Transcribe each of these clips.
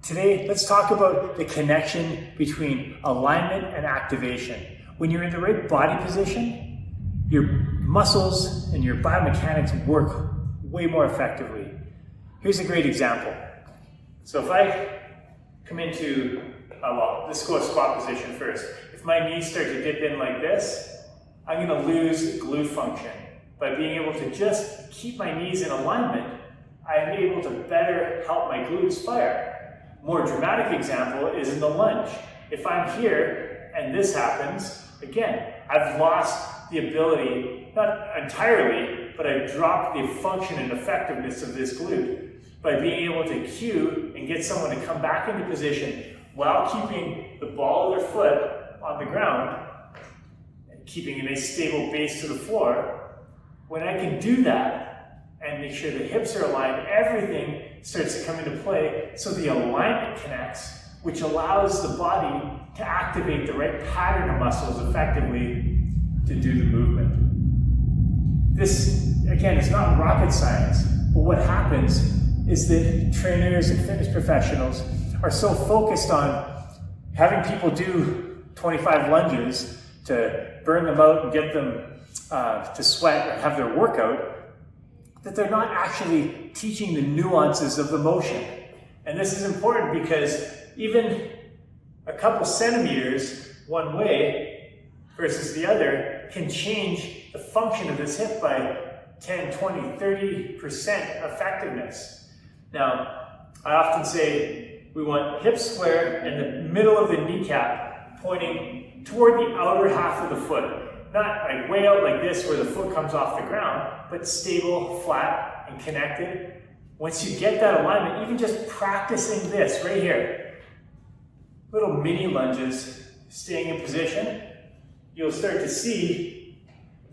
Today, let's talk about the connection between alignment and activation. When you're in the right body position, your muscles and your biomechanics work way more effectively. Here's a great example. So if I come into, let's go squat position first. If my knees start to dip in like this, I'm going to lose glute function. By being able to just keep my knees in alignment, I'm able to better help my glutes fire. More dramatic example is in the lunge. If I'm here and this happens, again, I've lost the ability, not entirely, but I've dropped the function and effectiveness of this glute. By being able to cue and get someone to come back into position while keeping the ball of their foot on the ground, and keeping a nice stable base to the floor, when I can do that, and make sure the hips are aligned, everything starts to come into play, so the alignment connects, which allows the body to activate the right pattern of muscles effectively to do the movement. This, again, is not rocket science, but what happens is that trainers and fitness professionals are so focused on having people do 25 lunges to burn them out and get them to sweat and have their workout, that they're not actually teaching the nuances of the motion. And this is important because even a couple centimeters one way versus the other can change the function of this hip by 10, 20, 30% effectiveness. Now, I often say we want hip square and the middle of the kneecap pointing toward the outer half of the foot. Not like way out like this where the foot comes off the ground, but stable, flat, and connected. Once you get that alignment, even just practicing this right here, little mini lunges, staying in position, you'll start to see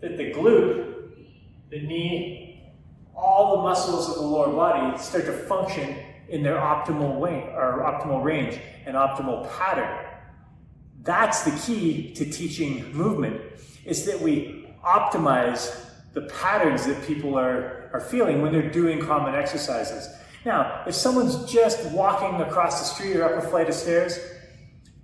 that the glute, the knee, all the muscles of the lower body start to function in their optimal way, or optimal range and optimal pattern. That's the key to teaching movement, is that we optimize the patterns that people are feeling when they're doing common exercises. Now, if someone's just walking across the street or up a flight of stairs,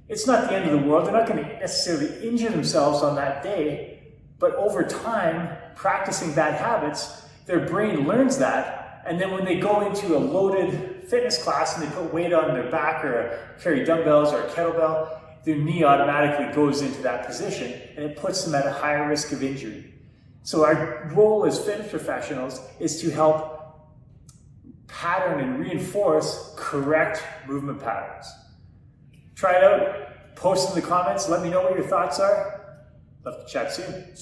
it's not the end of the world. They're not going to necessarily injure themselves on that day, but over time, practicing bad habits, their brain learns that, and then when they go into a loaded fitness class and they put weight on their back or carry dumbbells or a kettlebell, their knee automatically goes into that position and it puts them at a higher risk of injury. So our role as fitness professionals is to help pattern and reinforce correct movement patterns. Try it out, post in the comments, let me know what your thoughts are. Love to chat soon.